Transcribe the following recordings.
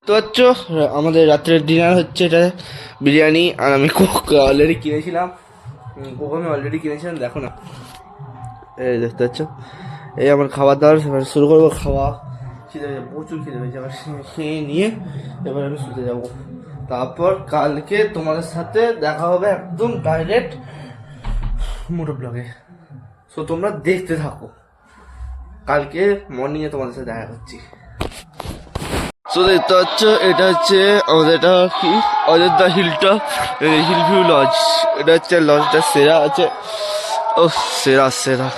তো হচ্ছে আমাদের রাত্রের ডিনার হচ্ছে এটা বিরিয়ানি। আর আমি কোক অলরেডি কিনেছিলাম, কোক আমি অলরেডি কিনেছিলাম, দেখো না, এই দেখতে পাচ্ছ। এই আমার খাবার দাবার এবার শুরু করবো, খাওয়া খিদে পেয়েছে, প্রচুর খিদে পেয়েছে। এবার খেয়ে নিয়ে এবার আমি শুতে যাব। তারপর কালকে তোমাদের সাথে দেখা হবে একদম ডাইরেক্ট মোটো ব্লগে। সো তোমরা দেখতে থাকো, কালকে মর্নিংয়ে তোমাদের সাথে দেখা করছি। সো দেখতে পাচ্ছ এটা হচ্ছে আমাদের, এটা কি Ayodhya hilltop hill view lodge. এটা হচ্ছে লজটা সেরা আছে, ও সেরা সেরা।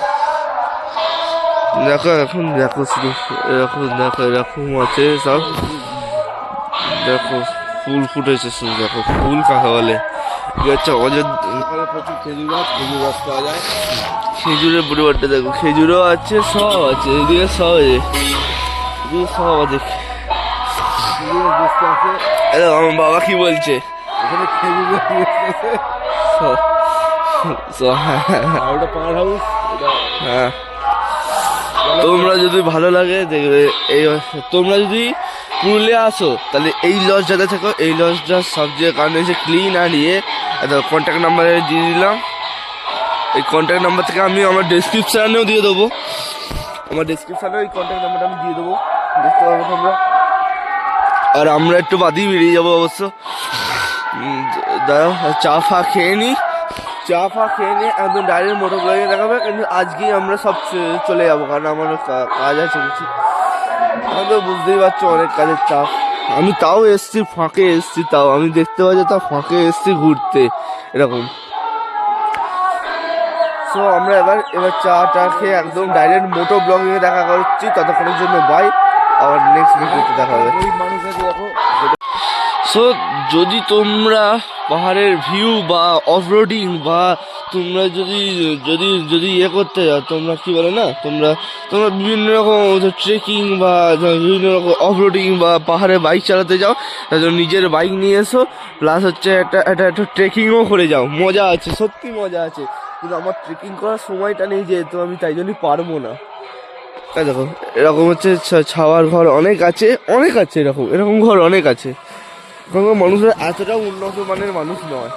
দেখো এখন দেখো শুধু এরকম, দেখো এরকম আছে সব, দেখো ফুল ফুটেছে শুধু, দেখো ফুল কাকে বলে। কি হচ্ছে অযোধ্যা, প্রচুর খেজুর গাছ, খেজুর গাছ পাওয়া যায়। খেজুরের পরিবারটা দেখো, খেজুরও আছে, সব আছে এদিকে, সব আছে এদিকে, সব আছে। আমার বাবা কি বলছে, হ্যাঁ তোমরা যদি ভালো লাগে দেখবে এই, তোমরা যদি পুরুলিয়া আসো তাহলে এই লজটাতে থাকো। এই লজটা সবচেয়ে কারণ হচ্ছে ক্লিন আর ইয়ে। কন্ট্যাক্ট নাম্বারে দিয়ে দিলাম, এই কন্ট্যাক্ট নাম্বার থেকে আমি আমার ডেসক্রিপশানেও দিয়ে দেবো, আমার ডেসক্রিপশানেও এই কন্ট্যাক্ট নাম্বারটা আমি দিয়ে দেবো, দেখতে পাবো তোমরা। আর আমরা একটু বাদেই বেরিয়ে যাবো অবশ্য। দাঁড়াও চা ফা খেয়ে নিই, চা ফা খেয়ে নিয়ে একদম ডাইরেক্ট মোটর ব্লগে দেখাবে। কিন্তু আজকেই আমরা সব চলে যাবো, কারণ আমার কাজ আছে কিছু। আমি তো বুঝতেই পারছো অনেক কাজের চাপ। আমি তাও এসছি ফাঁকে, এসছি তাও আমি দেখতে পাচ্ছি, তাও ফাঁকে এসছি ঘুরতে এরকম। সো আমরা এবার চাটা খেয়ে একদম ডাইরেক্ট মোটো ব্লগিংয়ে দেখা করছি। ততক্ষণের জন্য বাই, আবার নেক্সট ভিডিওতে দেখা হবে। সো যদি তোমরা পাহাড়ের ভিউ বা অফরোডিং বা তোমরা যদি যদি যদি ইয়ে করতে যাও, তোমরা কি বলে না, তোমরা বিভিন্ন রকম ট্রেকিং বা বিভিন্ন রকম অফরোডিং বা পাহাড়ে বাইক চালাতে যাও, তাদের নিজের বাইক নিয়ে এসো, প্লাস হচ্ছে একটা ট্রেকিংও করে যাও, মজা আছে, সত্যি মজা আছে। কিন্তু আমার ট্রেকিং করার সময়টা নেই, যেহেতু আমি তাই জন্যই পারবো না। তাই দেখো এরকম হচ্ছে ছাওয়ার ঘর অনেক আছে, অনেক আছে, এরকম ঘর অনেক আছে। এখানকার মানুষরা এতটা উন্নত মানের মানুষ নয়,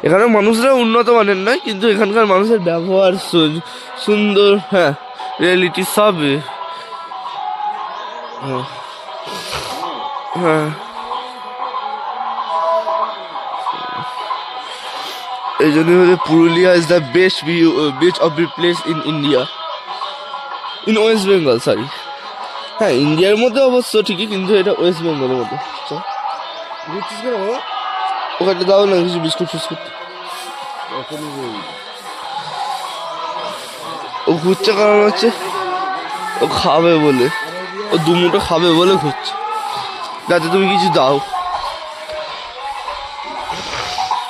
এখানের মানুষরা উন্নত মানের নয়, কিন্তু এখানকার মানুষের ব্যবহার সুন্দর, হ্যাঁ রিয়েলিটি সব, হ্যাঁ এই জন্য Purulia is the best beach of the place in India, in West Bengal, sorry. হ্যাঁ ইন্ডিয়ার মধ্যে অবশ্য ঠিকই, কিন্তু এটা ওয়েস্ট বেঙ্গলের মধ্যে। বুঝছিস কেন বাবা, ওখানে দাও না কিছু বিস্কুট ফিস্কুট। ও ঘুরছে কারণ হচ্ছে ও খাবে বলে, ও দুমুটো খাবে বলে ঘুরছে, যাতে তুমি কিছু দাও।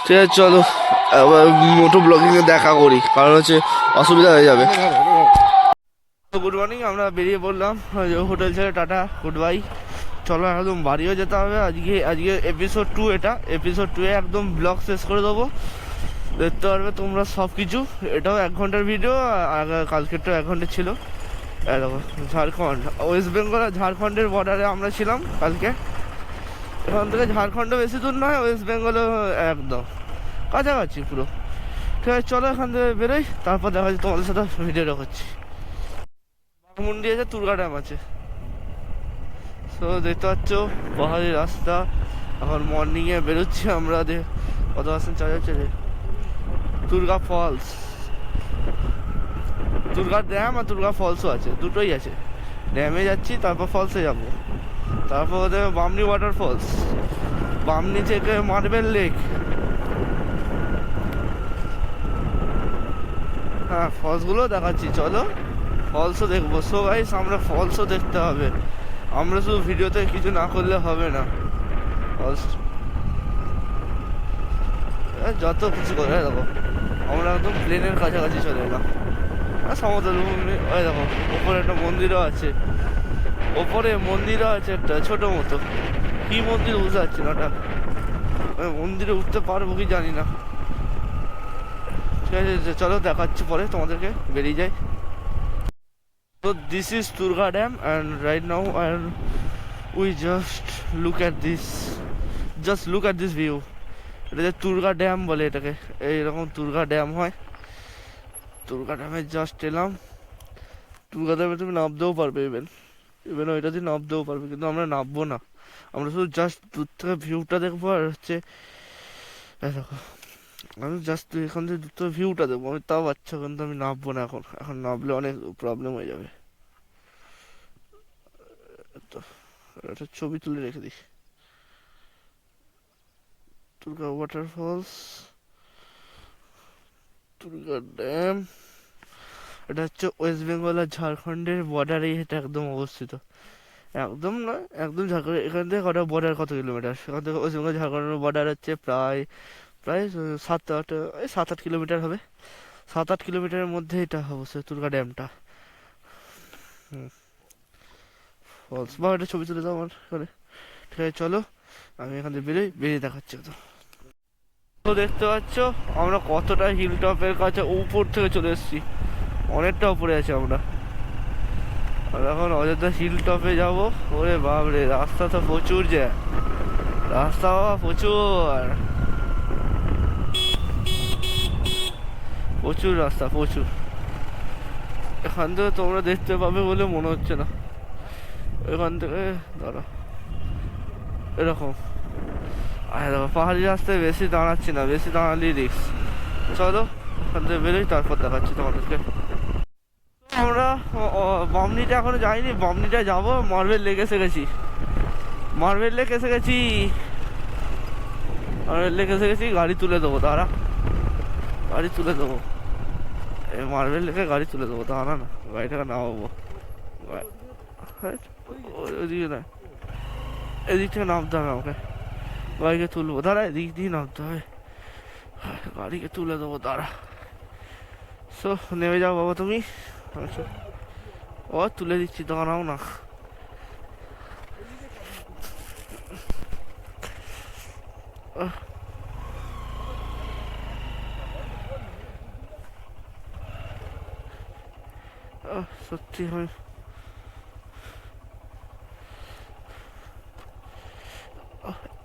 ঠিক আছে চলো আবার মোটো ব্লগিংয়ে দেখা করি, কারণ হচ্ছে অসুবিধা হয়ে যাবে। গুড মর্নিং, আমরা বেরিয়ে পড়লাম হোটেল ছেড়ে, টাটা গুড বাই। চলো একদম বাড়িও যেতে হবে। আজকে এপিসোড 2, এটা এপিসোড 2 একদম ব্লগ শেষ করে দেবো, দেখতে পারবে তোমরা সব কিছু। এটাও 1 ঘন্টার ভিডিও, আর কালকেরটাও 1 ঘন্টা ছিল। দেখো ঝাড়খণ্ড, ওয়েস্ট বেঙ্গল আর ঝাড়খণ্ডের বর্ডারে আমরা ছিলাম কালকে। এখান থেকে ঝাড়খণ্ডও বেশি দূর নয়, ওয়েস্ট বেঙ্গলও একদম কাছাকাছি পুরো। ঠিক আছে চলো এখান থেকে বেরোই, তারপর দেখা যাচ্ছে তোমাদের সাথে ভিডিওটা করছি। বাঘমুন্ডি আছে, তুরগা ড্যাম আছে। তো দেখতে পাচ্ছ পাহাড়ি রাস্তা, এখন মর্নিংয়ে বেরোচ্ছি আমরা। কত পার্সেন্ট চার্জ হচ্ছে রে, দুর্গা ফলস, দুর্গা ড্যাম আর দুর্গা ফলসও আছে, দুটোই আছে। ড্যামে যাচ্ছি, তারপর ফলসে যাব, তারপর ওদের বামনি ওয়াটার ফলস, বামনি থেকে মার্বেল লেক। হ্যাঁ ফলসগুলো দেখাচ্ছি, চলো ফলসও দেখবো। সো গাইস আমরা ফলসও দেখতে হবে, আমরা শুধু ভিডিওতে কিছু না করলে হবে না। ফলস যত কিছু করে দেখো, আমরা একদম প্লেনের কাছাকাছি চলে এলাম। সমতল ভূমি, ওই দেখো ওপরে একটা মন্দিরও আছে, ওপরে মন্দিরও আছে একটা ছোট মতো। কি মন্দির বুঝতে পারছি না, ওটা মন্দিরে উঠতে পারবো কি জানি না। ঠিক আছে চলো দেখাচ্ছি পরে তোমাদেরকে, বেরিয়ে যাই। তো this is Turga dam, and right now we just look at this view. এটা যে তুর্গা ড্যাম বলে এটাকে, এইরকম তুর্গা ড্যাম হয়। তুর্গা ড্যামে জাস্ট এলাম। তুর্গা ড্যামে তুমি নামতেও পারবে, ইভেন ওইটাতে নামতেও পারবে, কিন্তু আমরা নামবো না। আমরা শুধু জাস্ট দূর থেকে ভিউটা দেখবো। আর হচ্ছে দেখো, আমি জাস্ট এখান থেকে দূর থেকে ভিউটা দেখবো। আমি তাও বাচ্চা, কিন্তু আমি নামবো না এখন। এখন নামলে অনেক প্রবলেম হয়ে যাবে। তো একটা ছবি তুলে রেখে দিই। Turga waterfalls, Turga dam. এটা হচ্ছে ওয়েস্ট বেঙ্গল আর ঝাড়খণ্ডের বর্ডারে এটা একদম অবস্থিত। একদম নয়, একদম ঝাড়খণ্ড। এখান থেকে কটা বর্ডার, কত কিলোমিটার? সেখান থেকে ওয়েস্ট বেঙ্গল ঝাড়খণ্ডের বর্ডার হচ্ছে প্রায় প্রায় 7-8 কিলোমিটার হবে। 7-8 কিলোমিটারের মধ্যে এটা অবস্থিত তুর্গা ড্যামটা। ফলস বা একটা ছবি তুলে দাও আমার এখানে। ঠিক আছে, চলো আমি এখান থেকে বেরিয়ে দেখাচ্ছি। তো দেখতে পাচ্ছ আমরা কতটা হিল টপের কাছে উপর থেকে চলে এসেছি। অনেকটা উপরে আছি আমরা। আর এখন অযোধ্যা হিল টপে যাবো। ওরে বাপরে, রাস্তা তো প্রচুর জ্যাম, রাস্তা প্রচুর রাস্তা প্রচুর। এখান থেকে তোমরা দেখতে পাবে বলে মনে হচ্ছে না। এখান থেকে দাঁড়া, এরকম। আর দেখো, পাহাড়ি রাস্তায় বেশি দাঁড়াচ্ছি না, বেশি দাঁড়ালেই রিস্ক। চলো এখান থেকে বেরোই, তারপর দেখাচ্ছি তোমাদেরকে। আমরা বামনিটা এখনো যাইনি, বামনিটা যাবো। মার্বেল লেক এসে গেছি, মার্বেল লেক এসে গেছি, মার্বেল লেক এসে গেছি। গাড়ি তুলে দেবো, দাঁড়া, গাড়ি তুলে দেবো। এই মার্বেল লেকে গাড়ি তুলে দেবো, দাঁড়া না, গাড়িটাকে নামাবো। ওইদিকে না, এদিক থেকে নামতে হবে আমাকে। গাড়িকে তুলবো, দাঁড়া, এদিক দিয়ে নামতে হবে। গাড়িকে তুলে দেবো, দাঁড়া। সো নেমে যাও বাবা তুমি। আচ্ছা, ও তুলে দিচ্ছি, দাঁড়াও না। সত্যি আমি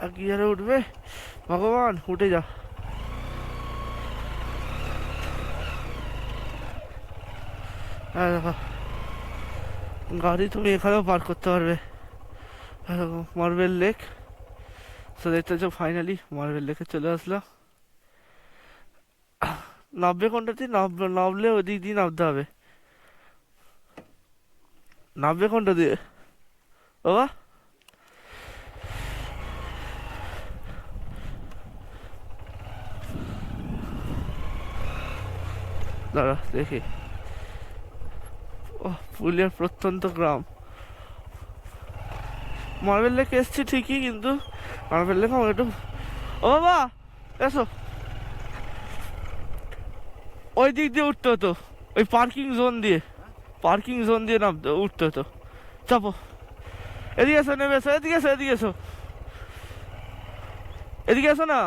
এক গিয়ারে উঠবে, ভগবান উঠে যা। হ্যাঁ দেখো, গাড়ি তুমি এখানেও পার্ক করতে পারবে। Marble lake. তো দেখতে পাচ্ছ ফাইনালি মার্বেল লেকে চলে আসলাম। নামবে কোনটা দিয়ে? নামলে ওদিক দিয়ে নামতে হবে। নামবে কোনটা দিয়ে বাবা? দাঁড়া দেখি। ও, পুরুলিয়ার প্রত্যন্ত গ্রাম। মার্বেল লেকে এসছি ঠিকই, কিন্তু মার্বেল লেক আমার একটু। ও বাবা এসো, ওই দিক দিয়ে উঠতে হতো, ওই পার্কিং জোন দিয়ে নামতে উঠতে হতো। চাপো, এদিকে এসো, নেমে এসো, এদিকে এসো, এদিকে এসো না,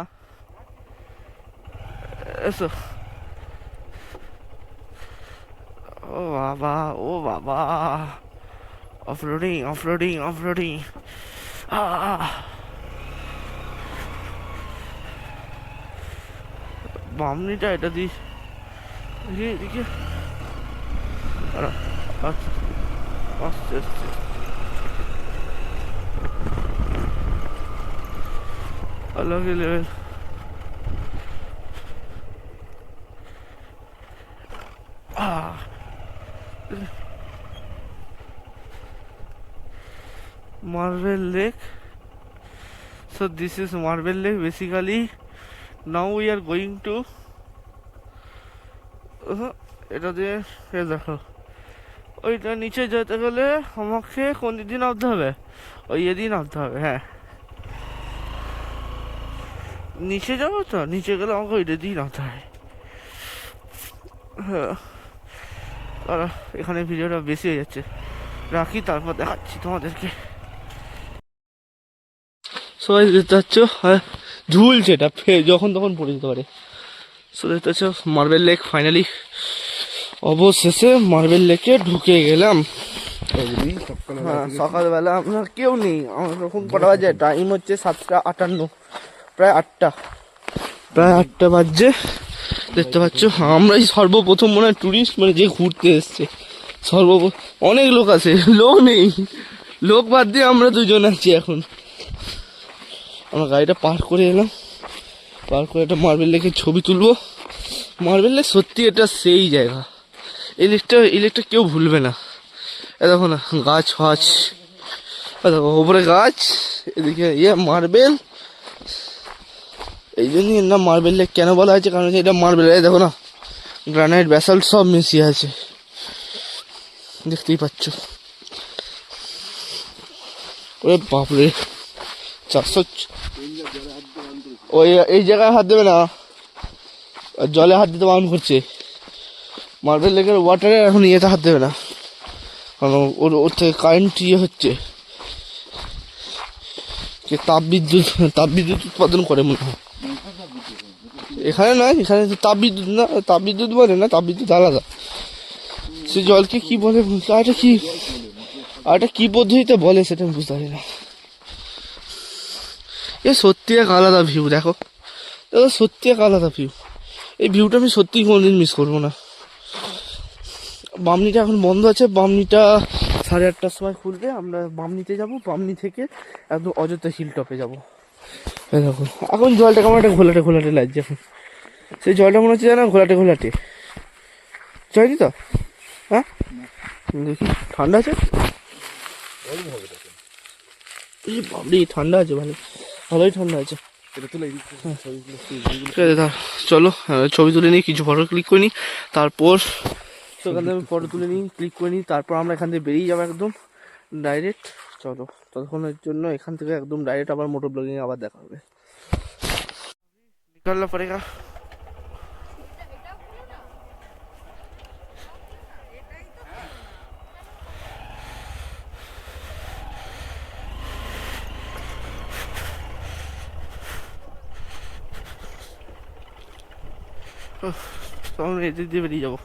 এসো। ও বাবা, ও বাবা, অফরোডিং। বামনিটা এটা দিস, এদিকে আস্তে আস্তে। अलग ही level. Marble Lake. So this is Marble Lake basically. Now we are going to এটা দিয়ে দেখো, ওইটা নিচে যেতে গেলে আমাকে কোন দিন নামতে হবে? ওই এদিন নামতে হবে। হ্যাঁ, নিচে যাবো তো, নিচে গেলে আমাকে ওইটা দিয়ে নামতে হবে। হ্যাঁ, এখানে ভিডিওটা বেশি হয়ে যাচ্ছে, রাখি, তারপর দেখাচ্ছি তোমাদেরকে। সবাই দেখতে পাচ্ছ, ঝুলছে, এটা যখন তখন পড়ে যেতে পারে। সো দেখতে পাচ্ছ মার্বেল লেক ফাইনালি, অবশেষে মার্বেল লেকে ঢুকে গেলাম। হ্যাঁ সকালবেলা আমরা কেউ নেই, আমার তখন কটা বাজে, টাইম হচ্ছে 7:58, প্রায় 8টা বাজছে। দেখতে পাচ্ছ আমরাই সর্বপ্রথম মনে হয় টুরিস্ট, মানে যে ঘুরতে এসছে অনেক লোক আছে, লোক নেই, লোক বাদ দিয়ে আমরা দুজন আছি। এখন আমরা গাড়িটা পার করে এলাম, পার করে একটা মার্বেল লেকে ছবি তুলবো। মার্বেল লেক সত্যি এটা সেই জায়গা, এই লেকটা কেউ ভুলবে না। এ দেখো না গাছ ফাছ, দেখো ওপরে গাছ, এদিকে মার্বেল। এই জন্যই এর নাম মার্বেল লেক কেন বলা হয়েছে, কারণ এটা মার্বেল, দেখো না গ্রানাইট ব্যাসাল্ট সব মিশিয়ে আছে, দেখতেই পাচ্ছ। ওরে বাপরে 400, ওই এই জায়গায় হাত দেবে না, জলে হাত দিতে বারণ করছে। মার্বেল লেকের ওয়াটারে এখন ইয়েতে হাত দেবে না, কারণ ওর থেকে কারেন্ট হচ্ছে, তাপবিদ্যুৎ উৎপাদন করে মনে হয়। এখানে নয়, এখানে তাপবিদ্যুৎ না, তাপবিদ্যুৎ বলে না, তাপবিদ্যুৎ আলাদা। সে জলকে কি বলে, আরেকটা কি পদ্ধতিতে বলে সেটা আমি বুঝতে পারি না। এ সত্যি এক আলাদা ভিউ, দেখো সত্যি এক আলাদা ভিউ। এই ভিউটা আমি সত্যি কোনোদিন মিস করবো না। বামনিটা এখন বন্ধ আছে, বামনিটা 8:30টার সময় খুলবে। আমরা বামনিতে যাব, বামনি থেকে একদম অযোধ্যা হিল টপে যাবো। দেখো এখন জলটা কেমন একটা ঘোলাটে লাগছে। এখন সেই জলটা মনে হচ্ছে জানো ঘোলাটে যায়নি তো, হ্যাঁ দেখি ঠান্ডা আছে, এই বাবরি ঠান্ডা আছে, ভালোই ঠান্ডা আছে। চলো ছবি তুলে নিই, কিছু ফটো ক্লিক করে নিই, তারপর সেখান থেকে আমি ফটো তুলে নিই, ক্লিক করে নিই, তারপর আমরা এখান থেকে বেরিয়ে যাবো একদম ডাইরেক্ট। চলো ততক্ষণের জন্য এখান থেকে একদম ডাইরেক্ট আবার মোটর ব্লগিং আবার দেখা হবে। নিকালনা পড়েগা। তখন এদিক দিয়ে বেরিয়ে যাবো।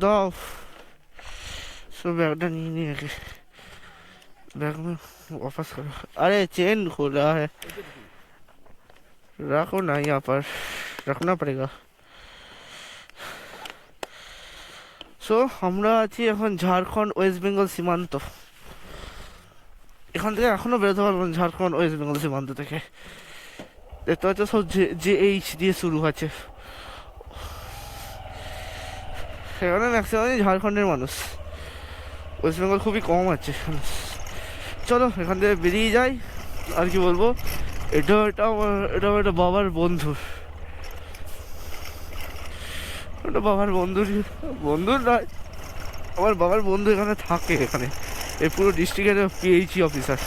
দাও সব ব্যাগটা নিয়ে आगे बैग में वापस करो। अरे चेन खोला है, रखो ना, यहाँ पर रखना पड़ेगा। সো আমরা আছি এখন ঝাড়খণ্ড ওয়েস্ট বেঙ্গল সীমান্ত। এখান থেকে এখনো বেরোতে পারবো না, ঝাড়খণ্ড ওয়েস্ট বেঙ্গল সীমান্ত থেকে। দেখতে পাচ্ছ সব JH দিয়ে শুরু আছে, সেখানে ম্যাক্সিমামই ঝাড়খণ্ডের মানুষ, ওয়েস্ট বেঙ্গল খুবই কম আছে। চলো এখান থেকে বেরিয়ে যাই। আর কি বলবো, এটা একটা বাবার বন্ধুর, এটা বাবার বন্ধুর নয়, আমার বাবার বন্ধু এখানে থাকে। এখানে এই পুরো ডিস্ট্রিক্টের PHE অফিসার,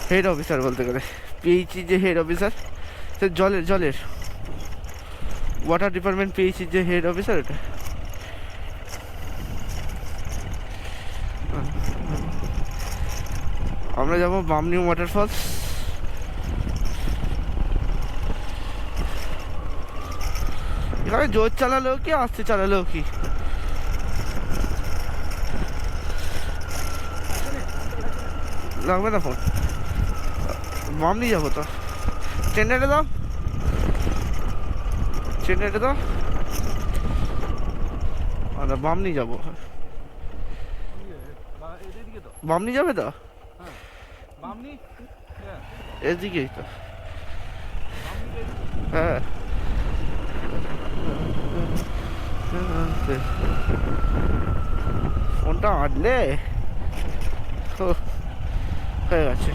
হেড অফিসার বলতে গেলে। PHE যে হেড অফিসার, সে জলের ওয়াটার ডিপার্টমেন্ট PHE যে হেড অফিসার, এটা। আমরা যাবো বামনি ওয়াটারফলস। এখানে জোর চালালেও কি আস্তে চালালেও কি, লাগবে না ফোন। বামনি যাবো তো, চেন্নাইতে দাও, আরে বামনি যাবো, বামনি যাবে তো, এদিকেই তো, হ্যাঁ ফোনটা আনলে হয়ে গেছে।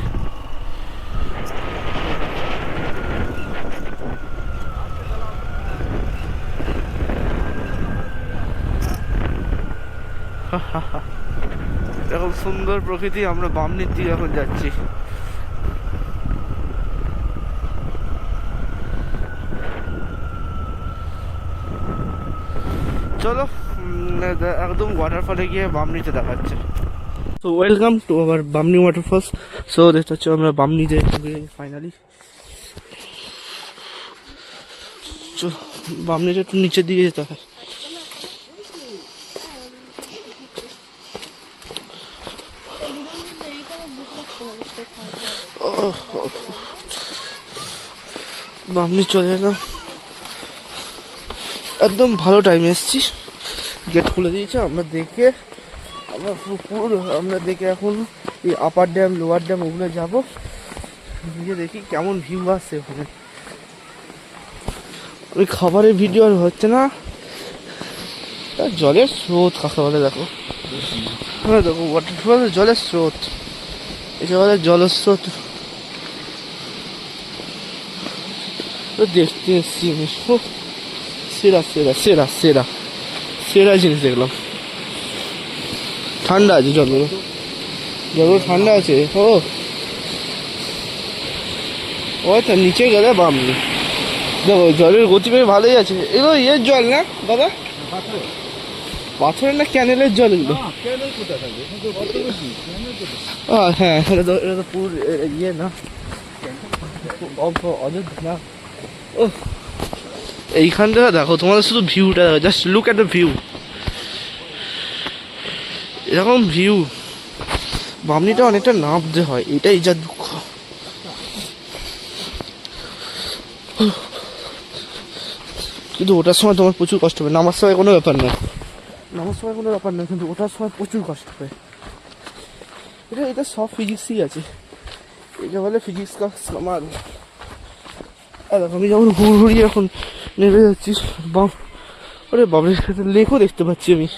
এরকম সুন্দর প্রকৃতি, আমরা বামনির দিকে এখন যাচ্ছি। চলো একদম ওয়াটারফলে গিয়ে বামনিতে দেখাচ্ছে। তো welcome to our Bamni waterfalls. So দেখতে হচ্ছে আমরা বামনিতে ফাইনালি বামনিটা একটু নিচের দিকে যেতে হয়। বামনি চলে এলাম, একদম ভালো টাইমে এসেছি। গেট খুলে দিয়েছে, আমরা দেখে এখন এই আপার ড্যাম লোয়ার ড্যাম ওগুলো যাবো, গিয়ে দেখি কেমন ভিউ আসছে ওখানে। ওই খাবারের ভিডিও আর হচ্ছে না, জলের স্রোত কাকে বলে দেখো। হ্যাঁ দেখো ওয়াটারফল, জলের স্রোত, এটা বলে জলস্রোত। দেখতে এসছি আমি, সেরা সেরা সেরা সেরা সেরা জিনিস দেখলাম। ঠান্ডা আছে জলগুলো, জলগুলো ঠান্ডা আছে। ওই তো নিচে গেলে বামনি দেখো, জলের গতি বেশ ভালোই আছে। এগুলো ইয়ের জল না দাদা? পাথরের না ক্যানেলের জল এগুলো? হ্যাঁ, এটা তো পুরো ইয়ে না, অযোধ্যা না। ও এইখানটা দেখো, তোমাদের শুধু ভিউটা দেখো, just look at the view, এরকম ভিউ। বামনিটা অনেকটা নামতে হয়, এটাই যা দুঃখ। কিন্তু ওটার সময় তোমার প্রচুর কষ্ট হবে, নামার সময় কোনো ব্যাপার নয়, কিন্তু ওটার সময় প্রচুর কষ্ট হবে। এটা সব ফিজিক্সই আছে, এটা বলে ফিজিক্স কা সামাল। দেখো আমি যেমন হুড়হুড়ি এখন নেমে যাচ্ছি, ওরে বাবরের সাথে লেকও দেখতে পাচ্ছি আমি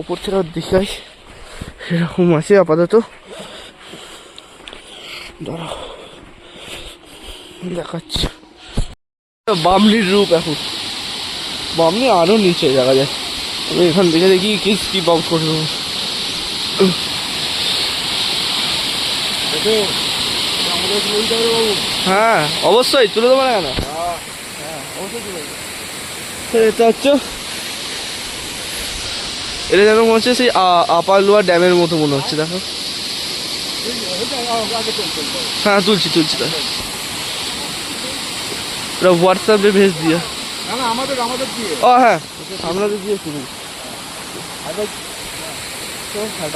ওপর থেকে, দেখাই এরকম আছে আপাতত। দাঁড়াও দেখাচ্ছি বামনির রূপ। এখন বামনি আরো নিচে দেখা যায়, আমি এখান থেকে দেখি কি বাউন্স করতে দেবো। হ্যাঁ অবশ্যই তুলে দেবো না কেন, এটা হচ্ছে, এটা যেন মনে হচ্ছে সেই আপার লোয়ার ড্যামের মতো মনে হচ্ছে। দেখো হ্যাঁ তুলছি তা হোয়াটসঅ্যাপে ভেজ দিয়ে। ও হ্যাঁ আপনাদের দিয়ে শুনুন,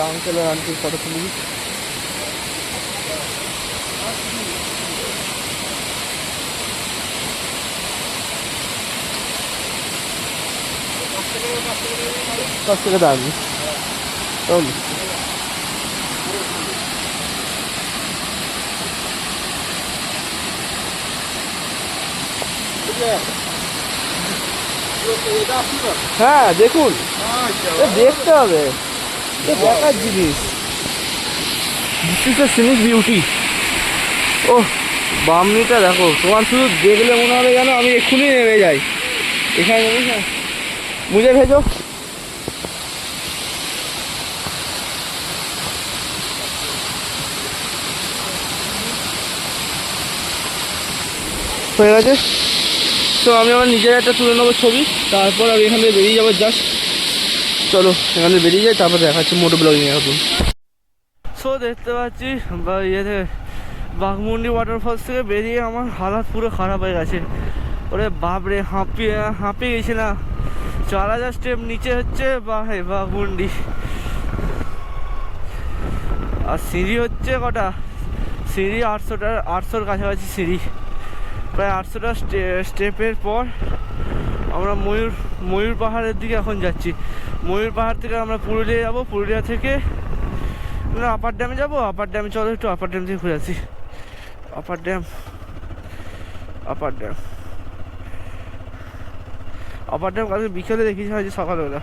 আঙ্কেলের আন্টির ফটো তুলি। কাছ থেকে দাঁড়াবি হ্যাঁ দেখুন, দেখতে হবে, দেখার জিনিস, সিনিক বিউটি। ও বামনিটা দেখো, তোমার শুধু দেখলে মনে হবে যেন আমি এক্ষুনি নেমে যাই এখানে। মুজে ভেজো, হয়ে গেছে। তো আমি আমার নিজের একটা তুলে নেবো ছবি, তারপর আমি এখান থেকে বেরিয়ে যাবো জাস্ট। চলো এখান থেকে বেরিয়ে যাই, তারপর দেখাচ্ছি মোটো ব্লগিং এখন। সো দেখতে পাচ্ছি বা ইয়েতে বাঘমুন্ডি ওয়াটারফলস থেকে বেরিয়ে আমার হালাত পুরো খারাপ হয়ে গেছে। ওরে বাপরে, হাঁপিয়ে গেছি না, 4000 স্টেপ নিচে হচ্ছে বাঘমুন্ডি। আর সিঁড়ি হচ্ছে কটা, সিঁড়ি 800-র কাছাকাছি সিঁড়ি, প্রায় 800টা স্টেপের পর আমরা ময়ূর পাহাড়ের দিকে এখন যাচ্ছি। ময়ূর পাহাড় থেকে আমরা পুরুলিয়া যাবো, পুরুলিয়া থেকে আপার ড্যামে যাবো। আপার ড্যামে চলো একটু আপার ড্যাম থেকে ঘুরে আসি। আপার ড্যাম কালকে বিকেলে দেখিয়েছি, হয়তো সকালবেলা।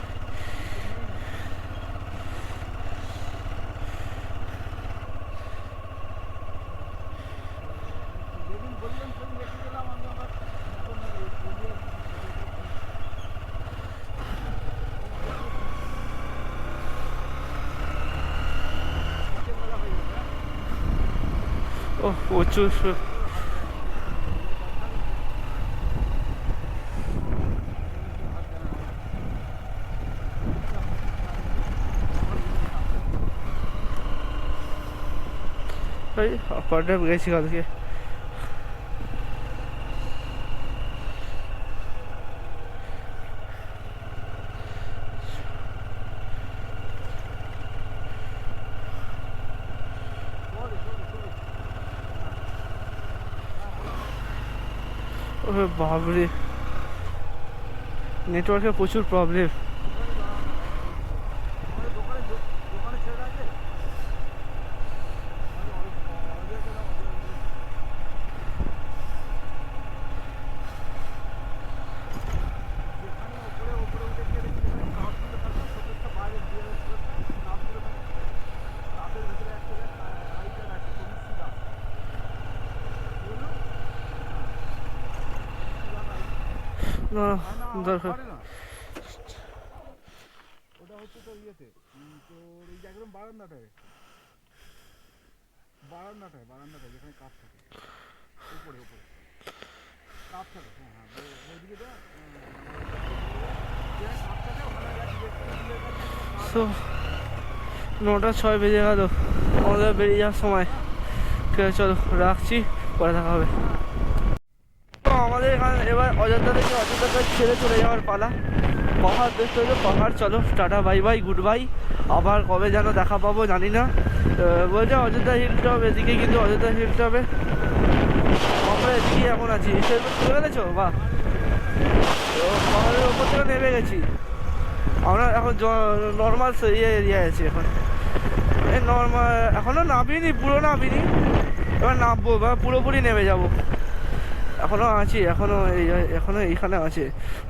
ও প্রচুর আপার ড্যাম গেছি কালকে। ওরে বাবরে, নেটওয়ার্কের প্রচুর প্রবলেম। না দরকার ওটা হচ্ছে তোর ইয়েতে তোর এই যে একদম বারান্দাটায় যেখানে কাপ থাকে উপরে কাপ থাকে। হ্যাঁ হ্যাঁ ওইদিকে কাপ থাকে ওখানে। তো 9:06 বেজে গেল, আমাদের বেরিয়ে যাওয়ার সময়। ঠিক আছে চলো রাখছি, পরে দেখা হবে। তো আমাদের এখানে এবার অযোধ্যা থেকে ছেড়ে চলে যাওয়ার পালা। পাহাড় দেখতে হলে পাহাড়, চলো tata bye bye good bye. আবার কবে যেন দেখা পাবো জানি না। বলছে অযোধ্যা হিল টপ এদিকে, কিন্তু অযোধ্যা হিল টপে আমরা এদিকে এমন আছি। চলে গেছো বা পাহাড়ের ওপর থেকে নেমে গেছি আমরা, এখন নর্মাল ইয়ে এরিয়া আছি এখন। এই নর্মাল এখনও নামিনি, পুরো নামিনি, এবার নামবো বা পুরোপুরি নেমে যাব। এখনও আছি, এখনও এইখানে আছে।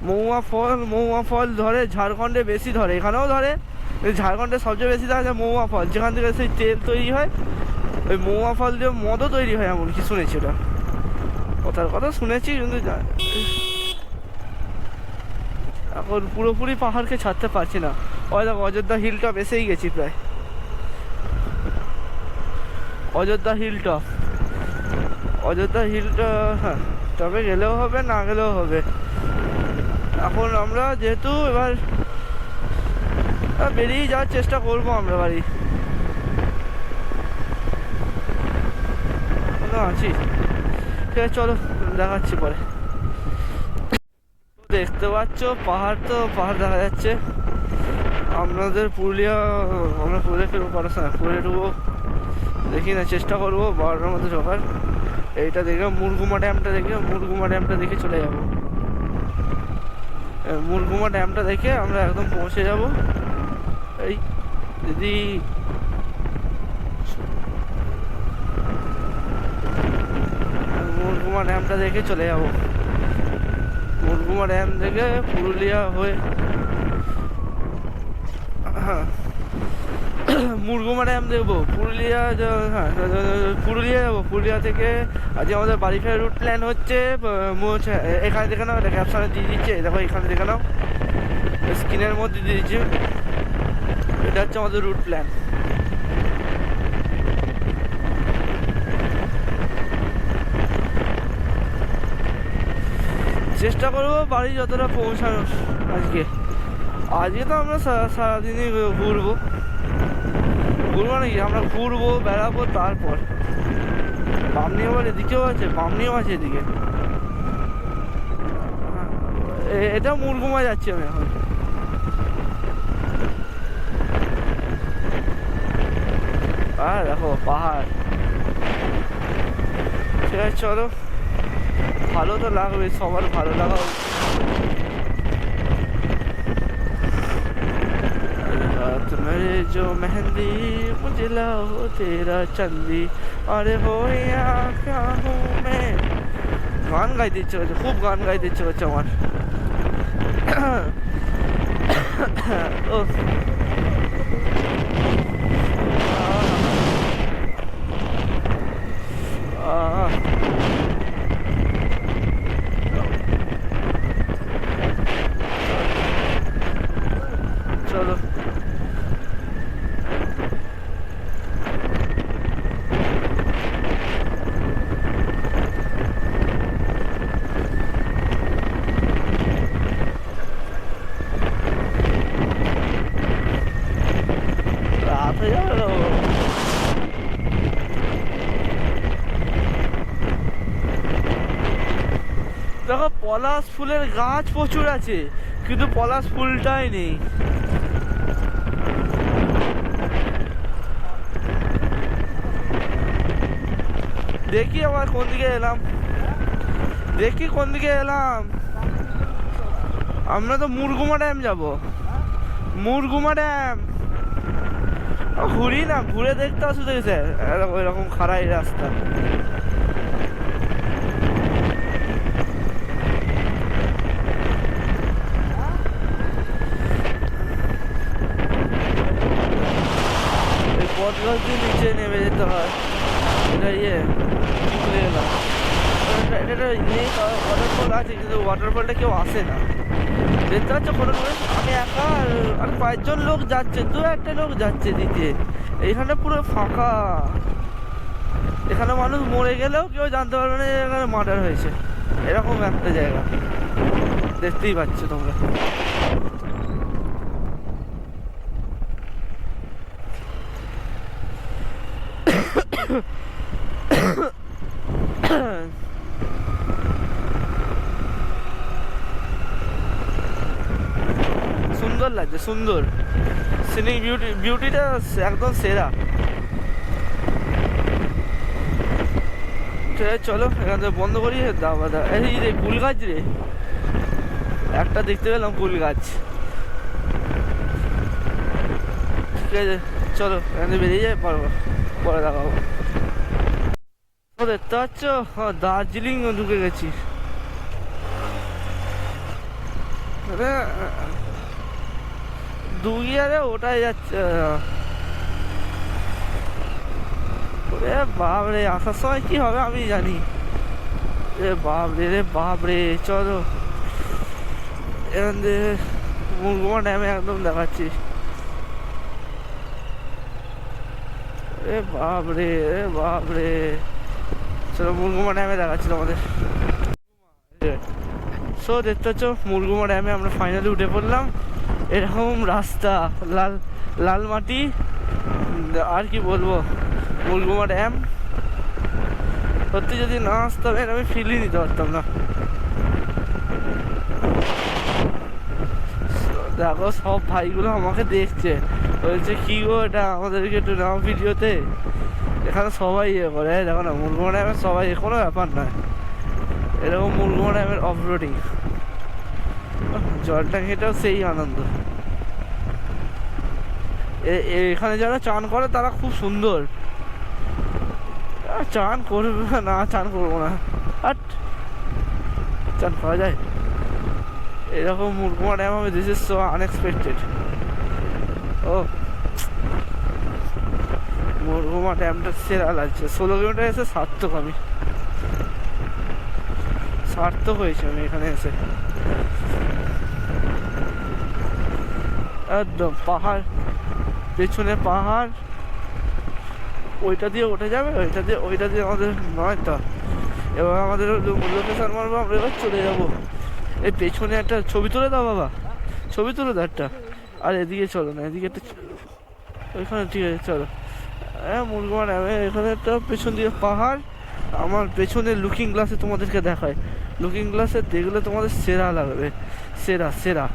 মহুয়া ফল ধরে ঝাড়খণ্ডে বেশি ধরে, এখানেও ধরে। ঝাড়খণ্ডে সবচেয়ে বেশি ধরে মহুয়া ফল, যেখান থেকে সেই তেল তৈরি হয়। ওই মহুয়া ফল দিয়ে মদও তৈরি হয় এমনকি, শুনেছি ওটা, কথার কথা শুনেছি। কিন্তু এখন পুরোপুরি পাহাড়কে ছাড়তে পারছি না। ওই দেখো অযোধ্যা হিল টপ এসেই গেছি প্রায়। অযোধ্যা হিল টপ, হ্যাঁ তবে গেলেও হবে না গেলেও হবে। এখন আমরা যেহেতু এবার বেরিয়ে যাওয়ার চেষ্টা করবো আমরা বাড়ি। আছি, ঠিক আছে চলো দেখাচ্ছি পরে। দেখতে পাচ্ছ পাহাড়, তো পাহাড় দেখা যাচ্ছে। আপনাদের পুরুলিয়া, আমরা পুরুলিয়া ফিরবো পড়াশোনা, পুরুলিয়া ঢুকবো দেখি না, চেষ্টা করবো 12টার মধ্যে ঢোকার। এইটা দেখে মুরগুমা ড্যামটা দেখে চলে যাব। মুরগুমা ড্যামটা দেখে আমরা একদম পৌঁছে যাব। এই দিদি মুরগুমা ড্যামটা দেখে চলে যাব। মুরগুমা ড্যাম থেকে পুরুলিয়া হয়ে, হ্যাঁ মুরগুমা ড্যাম দেখবো, পুরুলিয়া, হ্যাঁ পুরুলিয়া যাবো। পুরুলিয়া থেকে আজকে আমাদের বাড়ি ফেরার রুট প্ল্যান হচ্ছে। এখানে দেখে নাও, এটা ক্যাপশনে দিয়ে দিচ্ছে, দেখো এখানে দেখে নাও, স্ক্রিনের মধ্যে দিয়ে দিচ্ছে। এটা হচ্ছে আমাদের রুট প্ল্যান। চেষ্টা করবো বাড়ি যতটা পৌঁছানোর। আজকে তো আমরা সারাদিনই ঘুরবো নাকি, আমরা ঘুরবো বেড়াবো। তারপর বামনি আবার এদিকেও আছে, বামনিও আছে এদিকে। এটা মুরগুমা যাচ্ছি আমি এখন। আর দেখো পাহাড়, ঠিক আছে চলো, ভালো তো লাগবে, সবার ভালো লাগা। मेरे जो मेहंदी मुझला हो तेरा चंदी, अरे हो या क्या हूँ मैं। গান গাইতে ইচ্ছে করছে, খুব গান গাইতে ইচ্ছে করছে আমার। ও চলো রাত হয়ে যাবে। দেখো পলাশ ফুলের গাছ প্রচুর আছে, কিন্তু পলাশ ফুলটাই নেই। দেখি আবার কোন দিকে এলাম। দেখি কোন দিকে এলাম। আমরা তো মুরগুমা ড্যাম যাবো। মুরগুমা ড্যাম ঘুরি না, ঘুরে দেখতে অসুবিধা গেছে, ওইরকম খারাই রাস্তা। এই পথ গাছ দিয়ে নিচে নেমে যেতে হয়। এটা ভুলে গেলাম। এটা ওয়াটারফল আছে, কিন্তু ওয়াটারফলটা কেউ আসে না। দেখতে পাচ্ছ কোনো আমি একা আর কয়েকজন লোক যাচ্ছে, দু একটা লোক যাচ্ছে দিতে। এইখানে পুরো ফাঁকা। এখানে মানুষ মরে গেলেও কেউ জানতে পারবে না যে এখানে মার্ডার হয়েছে। এরকম একটা জায়গা দেখতেই পাচ্ছ তোমরা। সুন্দর লাগছে, সুন্দর সিনিক বিউটিটা একদম সেরা। ঠিক আছে চলো এখান থেকে বন্ধ করি। দাদা এই রে কুল গাছ রে, একটা দেখতে পেলাম কুল গাছ। ঠিক আছে চলো এখান থেকে বেরিয়ে যাই, পরে দেখাবো। দেখতে পাচ্ছ দার্জিলিং ঢুকে গেছি। দুগিয়ারে ওটাই যাচ্ছে। বাপরে আসার সময় কি হবে আমি জানি। বাপরে চলো এখান থেকে মুরগুমা ড্যামে একদম দেখাচ্ছি। বাপরে চলো মুরগুমা ড্যামে দেখাচ্ছি তোমাদের। সো দেখতে পাচ্ছ মুরগুমা ড্যামে আমরা ফাইনালি উঠে পড়লাম। এরকম রাস্তা, লাল লাল মাটি, আর কি বলবো। মুরগুমা ড্যাম সত্যি যদি না আসতাম এর আমি ফিলই নিতে পারতাম না। দেখো সব ভাইগুলো আমাকে দেখছে, বলছে কি গো এটা আমাদেরকে একটু নাও ভিডিওতে। এখানে সবাই করে, দেখো না মুরগুমা ড্যামে সবাই, কোনো ব্যাপার নয়। এরকম মুরগুমা ড্যামের অফ রোডিং, জলটা খেতেও সেই আনন্দ। এখানে যারা চান করে তারা খুব সুন্দর। চান করবে না, চান করবো না, আর চান করা যায়। এরকম মুরগুমা ড্যাম আমি দিস ইজ সো আনএক্সপেক্টেড। ও মুরগুমা ড্যামটা সেরা লাগছে। 16 কিলোমিটার এসে সার্থক, আমি সার্থক হয়েছে আমি এখানে এসে। একদম পাহাড়, পেছনে পাহাড়, ওইটা দিয়ে উঠে যাবে, ওইটা দিয়ে আমাদের নয় তো। এবার আমাদের লোকেশন মারবো, আমরা এবার চলে যাবো। এই পেছনে একটা ছবি তুলে দাও বাবা, ছবি তুলে দাও একটা। আর এদিকে চলো না, এদিকে একটা ওইখানে, ঠিক আছে চলো। হ্যাঁ মুরগুমা ড্যামে এখানে একটা পেছন দিয়ে পাহাড়। আমার পেছনে লুকিং গ্লাসে তোমাদেরকে দেখায়, লুকিং গ্লাসে দেখলে তোমাদের সেরা লাগবে, সেরা সেরা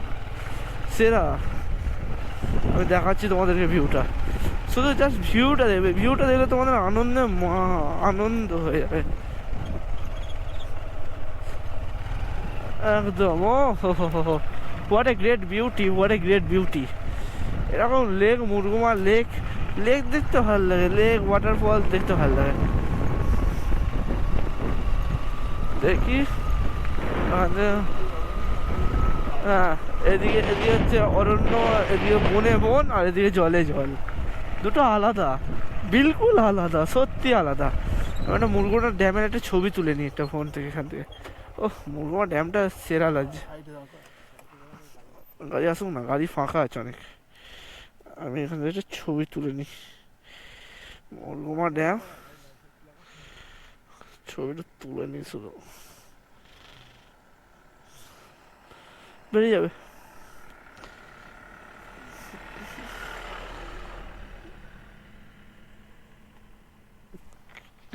সেরা। আমি দেখাচ্ছি তোমাদেরকে ভিউটা, শুধু জাস্ট ভিউটা দেখবে, ভিউটা দেখলে তোমাদের আনন্দে আনন্দ হয়ে যাবে একদম। Oh what a great beauty, what a great beauty. এরকম লেক, মুরগুমা লেক, লেক দেখতে ভালো লাগে, লেক ওয়াটারফল দেখতে ভালো লাগে। দেখি হ্যাঁ, এদিকে হচ্ছে অরণ্য, এদিকে বনে বন, আর এদিকে জলে জল। দুটো আলাদা, বিলকুল আলাদা, সত্যি আলাদা। আমি একটা মুরগুমা ড্যামের একটা ছবি তুলে নিই একটা ফোন থেকে, এখান থেকে। ও মুরগুমা ড্যামটা সেরা লাগছে। গাড়ি আসুক না, গাড়ি ফাঁকা আছে অনেক। আমি এখান থেকে একটা ছবি তুলে নিই মুরগুমা ড্যাম, ছবিটা তুলে নিই, শুধু বেরিয়ে যাবে।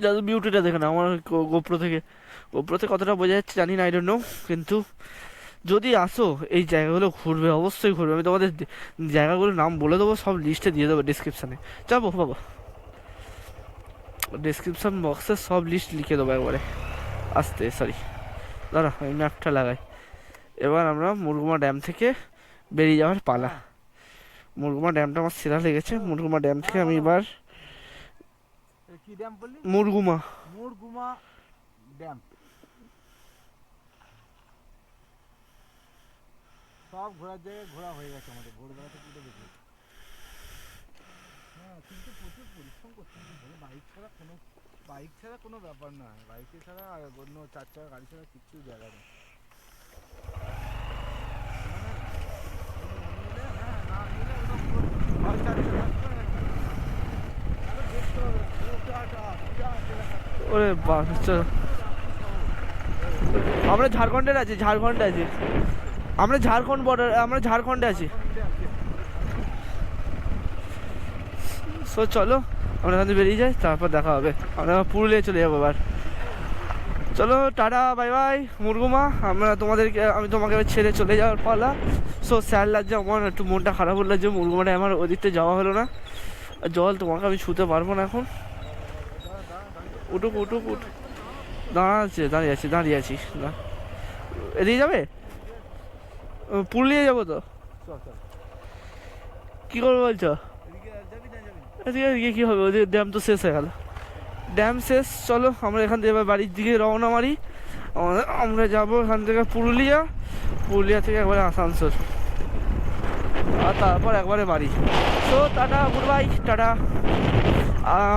যাদের বিউটিটা দেখে না আমার গোপ্রো থেকে কতটা বোঝা যাচ্ছে জানি না, আই ডোন্ট নো। কিন্তু যদি আসো এই জায়গাগুলো ঘুরবে, অবশ্যই ঘুরবে। আমি তোমাদের জায়গাগুলোর নাম বলে দেবো, সব লিস্টে দিয়ে দেবো ডিসক্রিপশানে। যাবো বাবা, ডিসক্রিপশান বক্সে সব লিস্ট লিখে দেবো একবারে। আসতে সরি দাঁড়া আমি ম্যাপটা লাগাই। এবার আমরা মুরগুমা ড্যাম থেকে বেরিয়ে যাওয়ার পালা। মুরগুমা ড্যামটা আমার সেরা লেগেছে। মুরগুমা ড্যাম থেকে আমি এবার কি ড্যাম বললি? মুরগুমা মুরগুমা ড্যাম। সব ঘোরার জায়গায় ঘোরা হয়ে গেছে আমাদের, ভোরবেলা থেকে উঠে দেখি। হ্যাঁ, কিন্তু প্রচুর পরিশ্রম করতে হবে। বাইক ছাড়া কোনো ব্যাপার না। বাইকে ছাড়া আর অন্য 4 চাকা গাড়ি ছাড়া কিচ্ছু জায়গা নেই। ওরে বাস, আমরা ঝাড়খণ্ডে আছি, ঝাড়খণ্ডে আছি আমরা, ঝাড়খণ্ড বর্ডার, আমরা ঝাড়খণ্ডে আছি। সো চলো আমরা এখান থেকে বেরিয়ে যাই, তারপর দেখা হবে। আমরা পুরুলিয়া চলে যাবো এবার। চলো টাটা বাই বাই মুরগুমা। আমি তোমাকে এবার ছেড়ে চলে যাওয়ার পালা। সো স্যার লাগছে আমার, একটু মনটা খারাপ হলো যে মুরগুমাটা আমার ওদিকতে যাওয়া হলো না। আর জল তোমাকে আমি ছুতে পারবো না এখন। উঠুক উঠুক উঠুক, দাঁড়িয়ে আছি না, এদিকে যাবে? পুরুলিয়া যাবো তো, কী করবো বলছো? এদিকে গিয়ে কী হবে, ওদিকে ড্যাম তো শেষ হয়ে গেল। ড্যাম শেষ, চলো আমরা এখান থেকে এবার বাড়ির দিকে রওনা মারি। আমরা যাবো এখান থেকে পুরুলিয়া, পুরুলিয়া থেকে একবারে আসানসোল, আর তারপর একবারে বাড়ি। তো টাটা, গুড বাই, টাটা।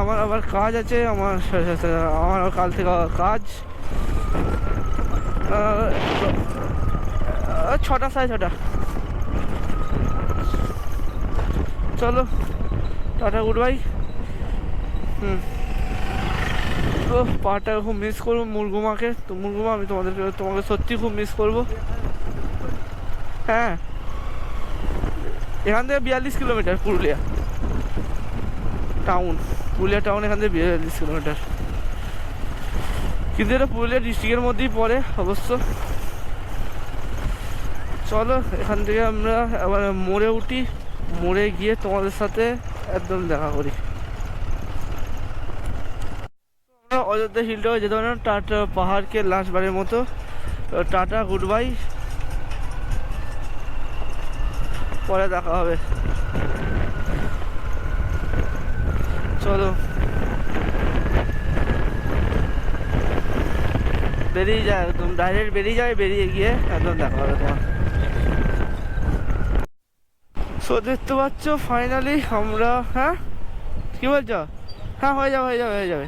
আমার আবার কাজ আছে, আমার কাল থেকে কাজ। 6টা 6:30। চলো টাটা, গুড বাই। তো পাহাড়টাকে খুব মিস করবো, মুরগুমাকে। তো মুরগুমা আমি তোমাকে সত্যি খুব মিস করবো। হ্যাঁ, এখান থেকে 42 kilometre Purulia town. Purulia town এখান থেকে 42 কিলোমিটার, কিন্তু এটা পুরুলিয়া ডিস্ট্রিক্টের মধ্যেই পড়ে অবশ্য। চলো এখান থেকে আমরা আবার মোড়ে উঠি, মোড়ে গিয়ে তোমাদের সাথে একদম দেখা করি। আমরা অযোধ্যা হিলটাও যেতে পারি না, টাটা পাহাড়কে লাস্টবারের মতো। টাটা, গুড বাই, পরে দেখা হবে। চলো বেরিয়ে যায়, একদম ডাইরেক্ট বেরিয়ে যায়, বেরিয়ে গিয়ে একদম দেখা হবে তোমার। সো দেখতে পাচ্ছ ফাইনালি আমরা, হ্যাঁ কি বলছো? হ্যাঁ হয়ে যাবে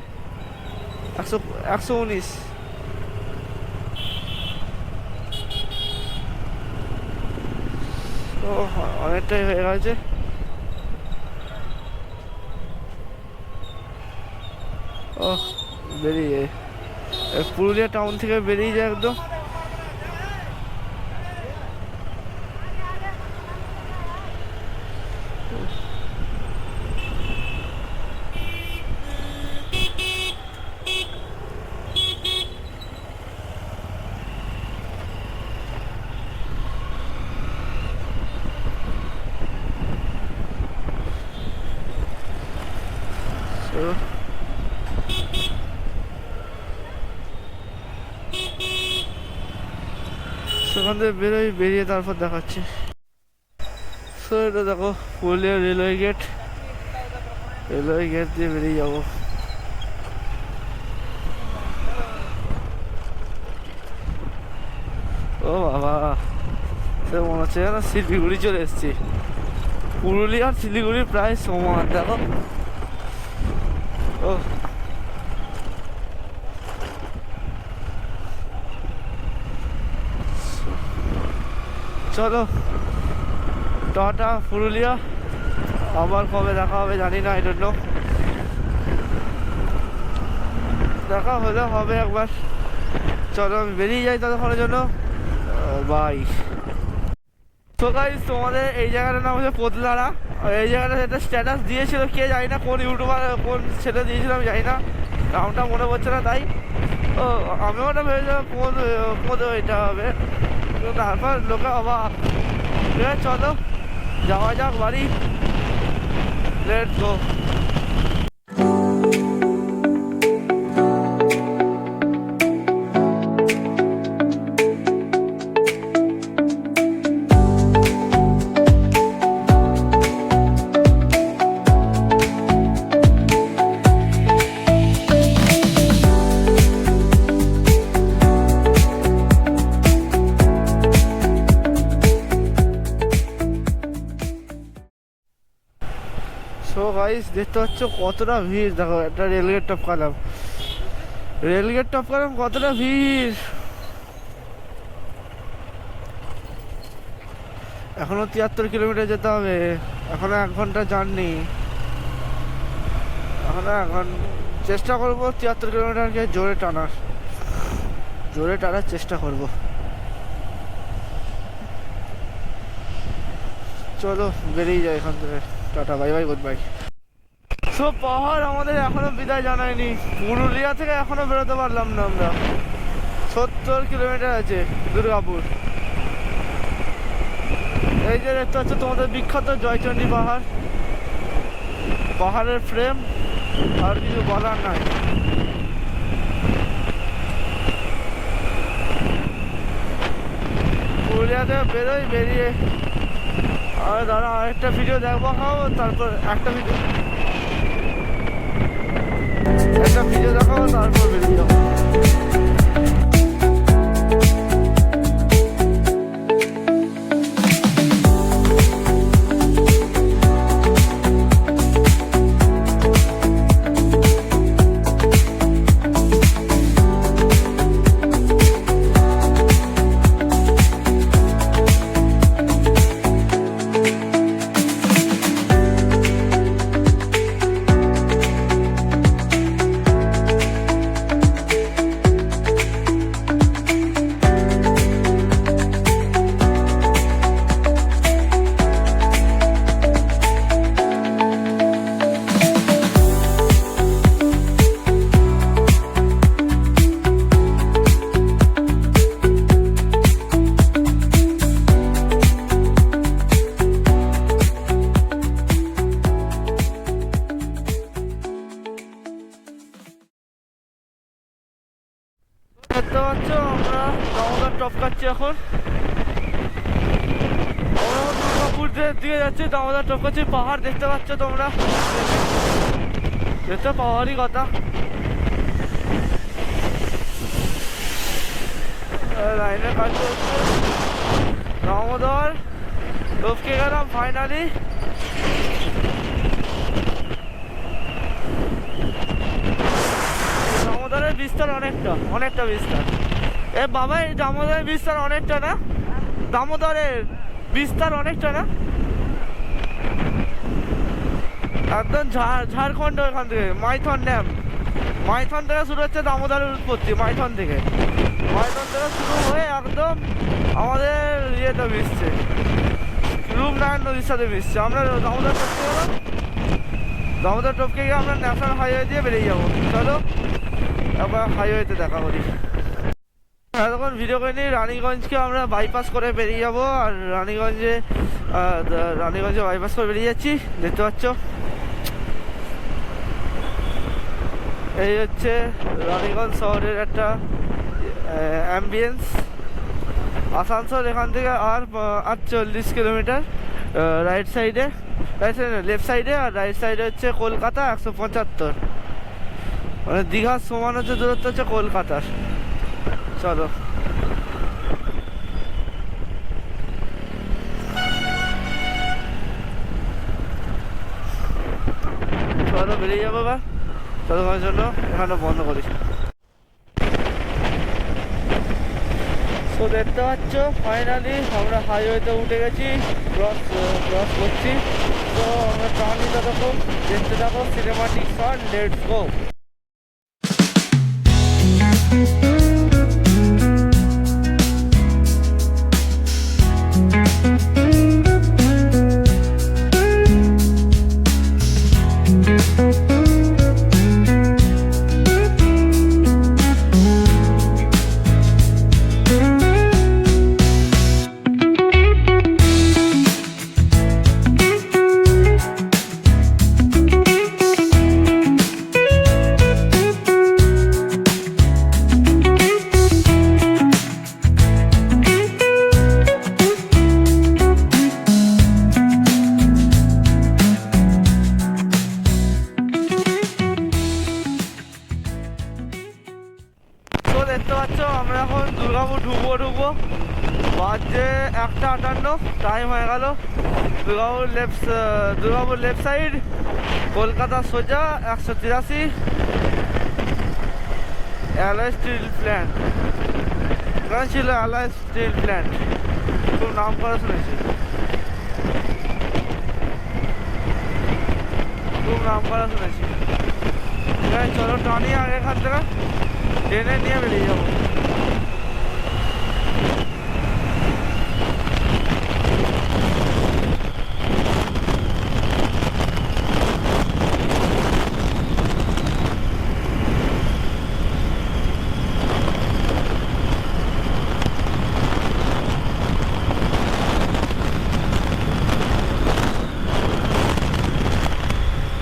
119। তো অনেকটাই হয়ে গেছে। ও বেরিয়ে পুরুলিয়া টাউন থেকে বেরিয়ে যায় একদম। সেখান থেকে বেরিয়ে তারপর দেখাচ্ছি। সো এটা দেখো পুরুলিয়া রেলওয়ে গেট দিয়ে বেরিয়ে যাবো। ও বাবা, সে মনে হচ্ছে যেন শিলিগুড়ি চলে এসেছি। পুরুলিয়া আর শিলিগুড়ি প্রায় সমান, দেখো। ও চলো টাটা পুরুলিয়া, আবার কবে দেখা হবে জানি না, এই জন্য দেখা হলে হবে একবার। চলো আমি বেরিয়ে যাই ততক্ষণের জন্য, বাই। তো গাইস তোমাদের এই জায়গাটার নাম হচ্ছে পোদলারা। এই জায়গাটা একটা স্ট্যাটাস দিয়েছিল, কে জানি না কোন ইউটিউবার কোন ছেলে দিয়েছিল আমি জানি না, নামটা মনে পড়ছে না। তাই ও আমিও ওটা ভেবেছিলাম কোন এটা হবে, তারপর লোকে অবাক। ঠিক আছে চলো যাওয়া যাক বাড়ি, লেটস গো। গাইস দেখতে পাচ্ছ কতটা ভিড়, দেখো একটা রেলগেট টপকালাম, রেলগেট টপকালাম, কতটা ভিড়। এখনো 73 কিলোমিটার যেতে হবে, এখনো 1 ঘন্টা জার্নি, এখন চেষ্টা করবো 73 কিলোমিটারকে জোরে টানার চেষ্টা করব। চলো বেরিয়ে যাই এখান থেকে, tata, bye bye, good bye. সব পাহাড় আমাদের এখনো বিদায় জানায়নি, পুরুলিয়া থেকে এখনো বেরোতে পারলাম না আমরা। 70 কিলোমিটার আছে দুর্গাপুর। এই যে দেখতে পাচ্ছ তোমাদের বিখ্যাত জয়চণ্ডী পাহাড়, পাহাড়ের ফ্রেম, আর কিছু বলার নাই। পুরুলিয়া থেকে বেরিয়ে আর দাঁড়া আরেকটা ভিডিও দেখবো, তারপর একটা ভিডিও দেখাবো, তারপর বেরিয়ে যাবো। দেখতে পাচ্ছ আমরা দামোদর টপকাচ্ছি এখন, দুর্গাপুর দিকে যাচ্ছি, দামোদর টপকাচ্ছি। পাহাড় দেখতে পাচ্ছ তোমরা, দেখতে পাহাড়ই কথা। লাইনের কাজ চলছে, দামোদর টপকে গেলাম ফাইনালি। দামোদরের বিস্তার অনেকটা বিস্তার। এ বাবা, এই দামোদরের বিস্তার অনেকটা না, দামোদরের বিস্তার অনেকটা না, একদম ঝাড়খণ্ড। এখান থেকে মাইথন ড্যাম, মাইথন থেকে শুরু হচ্ছে দামোদরের উৎপত্তি, মাইথন থেকে শুরু হয়ে একদম আমাদের ইয়েতে মিশছে, রূপনারায়ণ নদীর সাথে মিশছে। আমরা দামোদর টপকে গেলাম, দামোদর টপকে গিয়ে আমরা ন্যাশনাল হাইওয়ে দিয়ে বেরিয়ে যাবো। চলো একবার হাইওয়েতে দেখা করি। এতক্ষণ ভিডিও করে নিই, রানীগঞ্জকে আমরা বাইপাস করে বেরিয়ে যাবো। আর রানীগঞ্জে বাইপাস করে বেরিয়ে যাচ্ছি, দেখতে পাচ্ছ। এই হচ্ছে রানীগঞ্জ শহরের একটা অ্যাম্বিয়েন্স। আসানসোল এখান থেকে আর 40 কিলোমিটার লেফট সাইডে, আর রাইট সাইডে হচ্ছে কলকাতা 175, মানে দীঘার সমান হচ্ছে দূরত্ব হচ্ছে কলকাতার। চলো বেরিয়ে যাবো বা ততক্ষণের জন্য এখানে বন্ধ করি। তো দেখতে পাচ্ছ ফাইনালি আমরা হাইওয়েতে উঠে গেছি, ক্রস করছি। তো আমরা টার্ন নিতে থাকো, দেখতে থাকো সিনেমাটিক শট, লেটস গো। দেখতে পাচ্ছ আমরা এখন দুর্গাপুর ঢুকবো, বাজে 1:58, টাইম হয়ে গেল। দুর্গাপুর লেফট সাইড, কলকাতা সোজা 183 অ্যালয় স্টিল প্ল্যান্ট। এখানে ছিল অ্যালয় স্টিল প্ল্যান্ট, খুব নাম করা শুনেছি, খুব নাম করা শুনেছি। চলো টানি আর এখান থেকে ট্রেনে নিয়ে বেরিয়ে যাবো।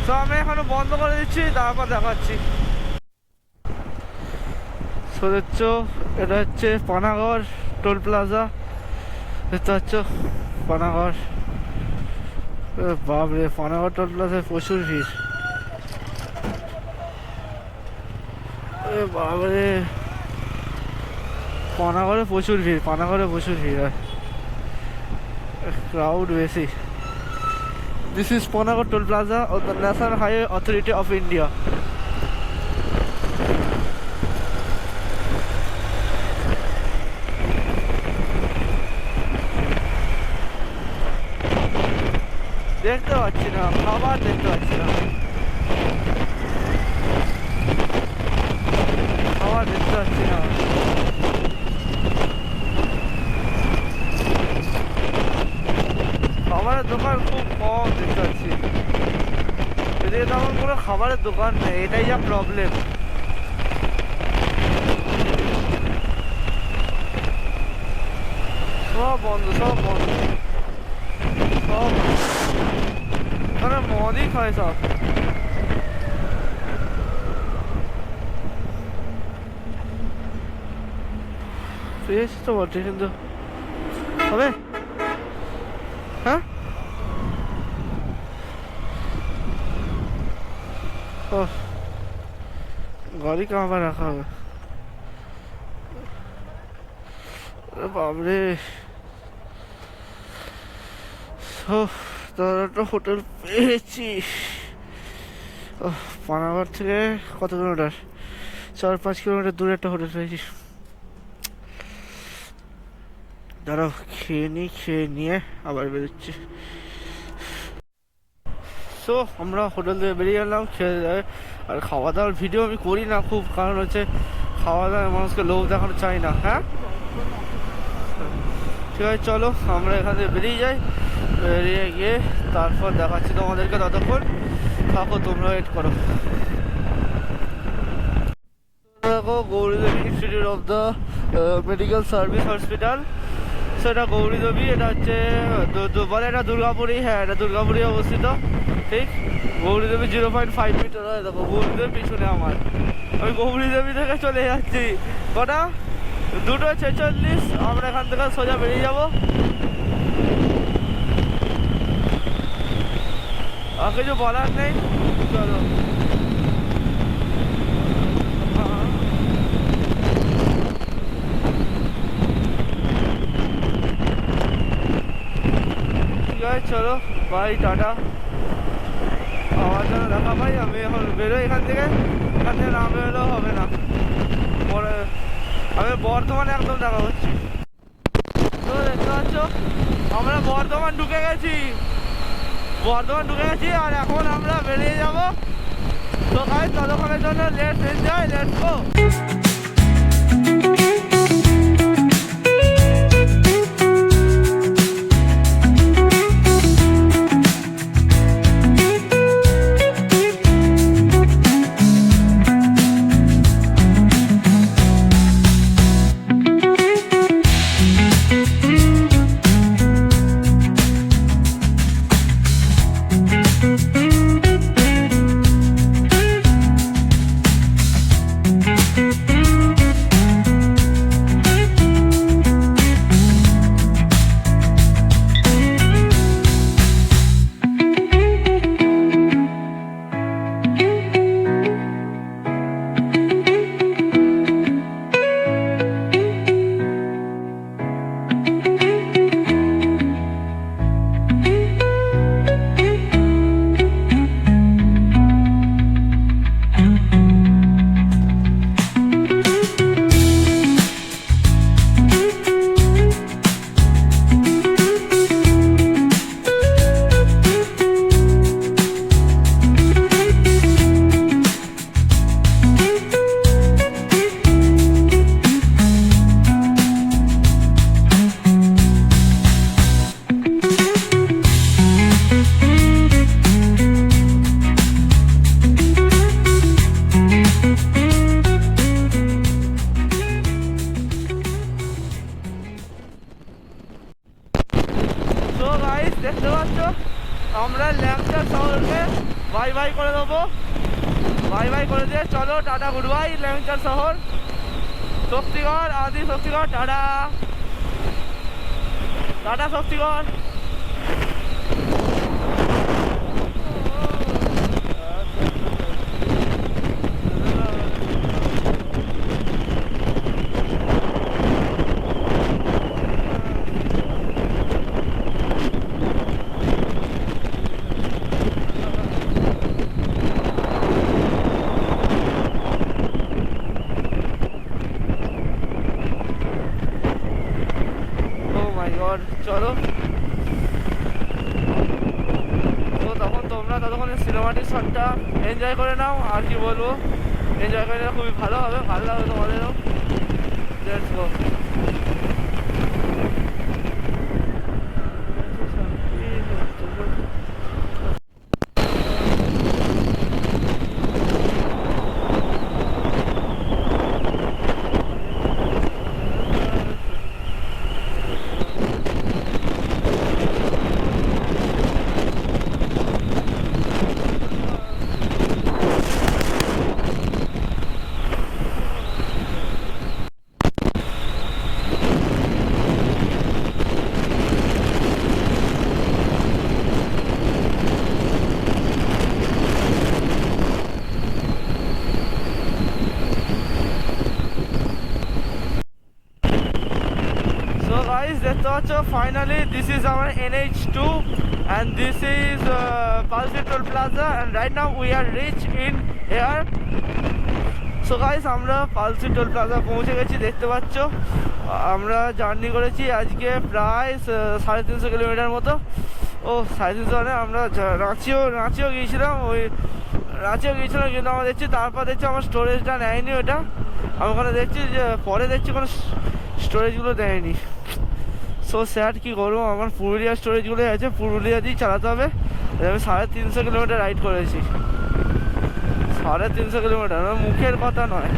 তো আমি এখনো বন্ধ করে দিচ্ছি, তারপর দেখাচ্ছি। দেখছ এটা হচ্ছে পানাগড় টোল প্লাজা, দেখতে পাচ্ছ পানাগড়। বাপরে, পানাগড় টোল প্লাজায় প্রচুর ভিড়। বাপরে, পানাগড়ে প্রচুর ভিড়, পানাগড়ে প্রচুর ভিড় হয়, ক্রাউড বেশি। This is Panagarh Toll Plaza of the National Highway Authority of India. দেখতে পাচ্ছি না, খাবার দেখতে পাচ্ছি না, খাবার দেখতে পাচ্ছি না। খাবারের দোকান খুব কম দেখতে পাচ্ছি, এদিকে তেমন কোনো খাবারের দোকান নেই, এটাই যা প্রবলেম। সব বন্ধ, সব বন্ধ, সব মানে মদই খায় সব। ফ্রেশ তো বটে, কিন্তু হবে হ্যাঁ। ও গাড়ি कहाँ पर रखा है? बाबरे, একটা হোটেল পেয়েছি। পানাগড় থেকে কত কিলোমিটার, 4-5 কিলোমিটার দূরে একটা হোটেল পেয়েছি। দাঁড়াও খেয়ে নিই, খেয়ে নিয়ে আবার বেরোচ্ছি। সো আমরা হোটেল থেকে বেরিয়ে গেলাম, খেয়ে দেয়। আর খাওয়া দাওয়ার ভিডিও আমি করি না খুব, কারণ হচ্ছে খাওয়া দাওয়া মানুষকে লোভ দেখানো চাই না। হ্যাঁ ঠিক আছে, চলো আমরা এখান থেকে বেরিয়ে যাই, বেরিয়ে গিয়ে তারপর দেখাচ্ছি তোমাদেরকে। ততক্ষণ থাকো, তোমরা ওয়েট করো। দেখো Gauridevi institute of the medical service hospital, সেটা গৌরীদেবী। এটা হচ্ছে বলে এটা দুর্গাপুরি, হ্যাঁ এটা দুর্গাপুরে অবস্থিত। ঠিক গৌরীদেবী 0.5 মিটার হয়। দেখো গৌরীদেবী পিছনে আমার, আমি গৌরীদেবী থেকে চলে যাচ্ছি। কটা 2:46। আমরা এখান থেকে সোজা বেরিয়ে যাবো। আর কিছু বলার নেই, চলো। ঠিক আছে চলো, বাই, টাটা। আমার জন্য দেখা পাই, আমি এখন বেরোই এখান থেকে না বেরোলেও হবে না। পরে আমি বর্ধমানে একদম দেখা করছি। তো দেখতে পাচ্ছ আমরা বর্ধমান ঢুকে গেছি, আর এখন আমরা বেরিয়ে যাবো। তো ভাই ততক্ষণের জন্য লেটস এনজয়, লেটস গো। করে দেবো, বাই বাই করে দিয়ে চলো টাটা গুড বাই। ল্যাংচার শহর, শক্তিগড়, আদি শক্তিগড়, টাটা টাটা শক্তিগড়। চলো, তো তখন তোমরা ততক্ষণ সিনেমাটিক শটটা এনজয় করে নাও। আর কি বলবো, এনজয় করে নিলে খুবই ভালো হবে, ভালো লাগবে তোমাদেরও। Let's go. দেখতে পাচ্ছ finally this is our NH2 and this is Palsi Toll Plaza and right now we are reach in here. So guys, আমরা পালসি টোল প্লাজা পৌঁছে গেছি। দেখতে পাচ্ছ আমরা জার্নি করেছি আজকে প্রায় 350 কিলোমিটার মতো। ও 350 মানে আমরা রাঁচিও গিয়েছিলাম, কিন্তু আমরা দেখছি তারপর দেখছি আমার স্টোরেজটা নেয়নি ওটা। আমি ওখানে দেখছি যে পরে দেখছি কোনো স্টোরেজগুলো দেয়নি। সো স্যার কী করবো, আমার পুরুলিয়ার স্টোরেজগুলোই আছে, পুরুলিয়া দিয়েই চালাতে হবে। আমি 350 কিলোমিটার রাইড করেছি, 350 কিলোমিটার, আমার মুখের কথা নয়।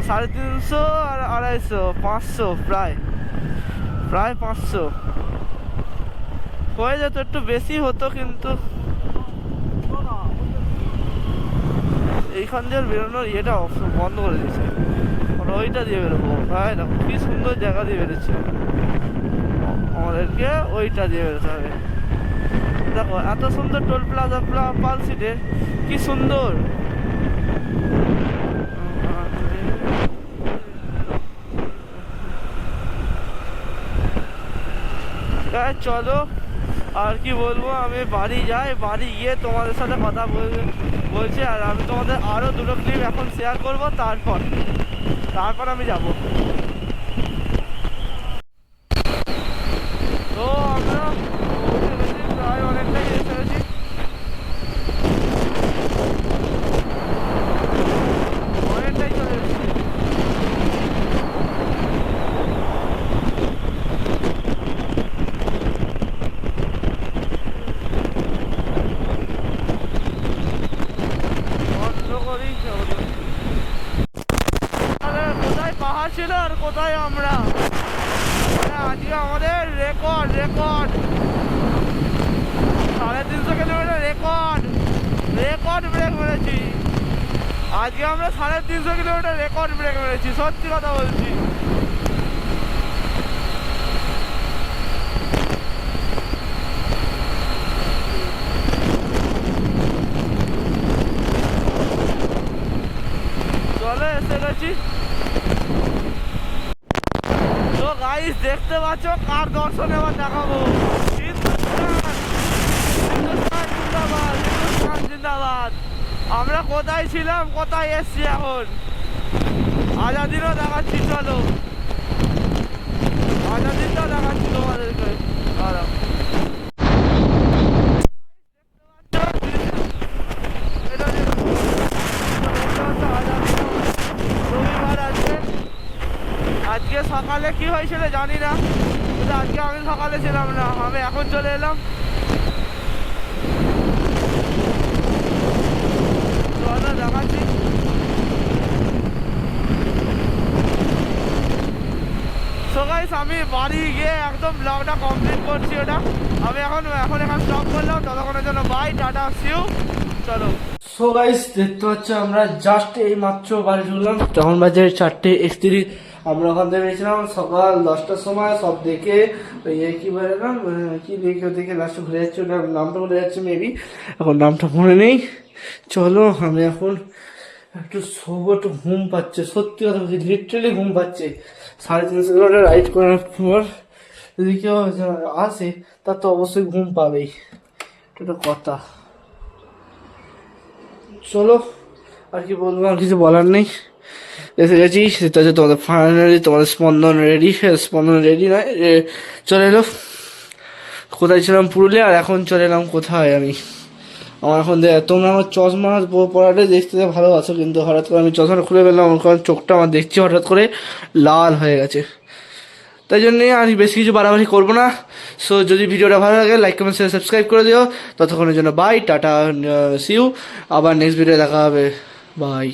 350 আর 250, 500, প্রায় 500 হয়ে যেত, একটু বেশি হতো। কিন্তু এইখান দিয়ে বেরোনোর ইয়েটা বন্ধ করে দিয়েছে, ওইটা দিয়ে বেরোবো। ভাই দেখো কি সুন্দর জায়গা দিয়ে বেরোচ্ছে, আমাদেরকে ওইটা দিয়ে বেরোতে হবে। দেখো এত সুন্দর টোল প্লাজা পালসিটে, কি সুন্দর। চলো আর কি বলবো, আমি বাড়ি যাই, বাড়ি গিয়ে তোমাদের সাথে কথা বলছি। আর আমি তোমাদের আরও দুটো ক্লিপ এখন শেয়ার করবো, তারপর আমি যাব। তো আমরা প্রায় অনেকটাই এসে গেছি। অনেকটাই চলে এসেছি। কোথায় পাহাড় ছিল আর কোথায় আমরা, আজকে আমাদের রেকর্ড 350 কিলোমিটার রেকর্ড ব্রেক মেরেছি। আজকে আমরা 350 কিলোমিটার রেকর্ড ব্রেক মেরেছি, সত্যি কথা বলছি। চলে এসে গেছি। তো গাইস দেখতে পাচ্ছ কার দর্শন এবার দেখাবো। হিন্দুস্তান জিন্দাবাদ। আমরা কোথায় ছিলাম, কোথায় এসছি এখন, আজাদিরও দেখাচ্ছি। চলো আজাদিরটা দেখাচ্ছি তোমাদেরকে। আজকে সকালে কি হয়েছিল জানি না, কিন্তু আজকে আমি সকালে ছিলাম না, আমি এখন চলে এলাম। চলো দেখাচ্ছি। সো গাইস আমি বাড়ি গিয়ে একদম ব্লগটা কমপ্লিট করছি। ওটা আমি এখন স্টপ করলাম, ততক্ষণের জন্য বাই, টাটা, সিউ। চলো। সো গাইস দেখতে পাচ্ছ আমরা জাস্ট এই মাত্র বাড়ি ঢুকলাম, তখন বাজে 4:31। আমরা ওখান থেকে বেরিয়েছিলাম সকাল 10টার সময়, সব দেখে ওই কি বেরোলাম, কি দেখে দেখে লাস্টে ঘুরে যাচ্ছে, ওটার নামটা ভুলে যাচ্ছে মেবি, এখন নামটা মনে নেই। চলো আমি এখন একটু শোবো, একটু ঘুম পাচ্ছে, সত্যি কথা বলছি লিটারেলি ঘুম পাচ্ছে। 3.5 কিলোমিটার রাইড করার পর যদি কেউ আসে তার তো অবশ্যই ঘুম পাবেই, এটা কথা। চলো আর কি বলবো, আর কিছু বলার নেই, এসে গেছি। সেটা হচ্ছে তোমাদের ফাইনালি তোমাদের স্পন্দন রেডি, স্পন্দন রেডি নয় চলে এলো। কোথায় ছিলাম পুরুলিয়া, আর এখন চলে এলাম কোথায় আমি, আমার এখন তোমরা আমার চশমা পরাটা দেখতে ভালোবাসো, কিন্তু হঠাৎ করে আমি চশমাটা খুলে ফেললাম, কারণ চোখটা আমার দেখছি হঠাৎ করে লাল হয়ে গেছে, তাই জন্যে আর বেশি কিছু বাড়াবাড়ি করবো না। সো যদি ভিডিওটা ভালো লাগে লাইক কমেন্ট শেয়ার সাবস্ক্রাইব করে দিও। ততক্ষণের জন্য বাই, টাটা, সিউ, আবার নেক্সট ভিডিও দেখা হবে, বাই।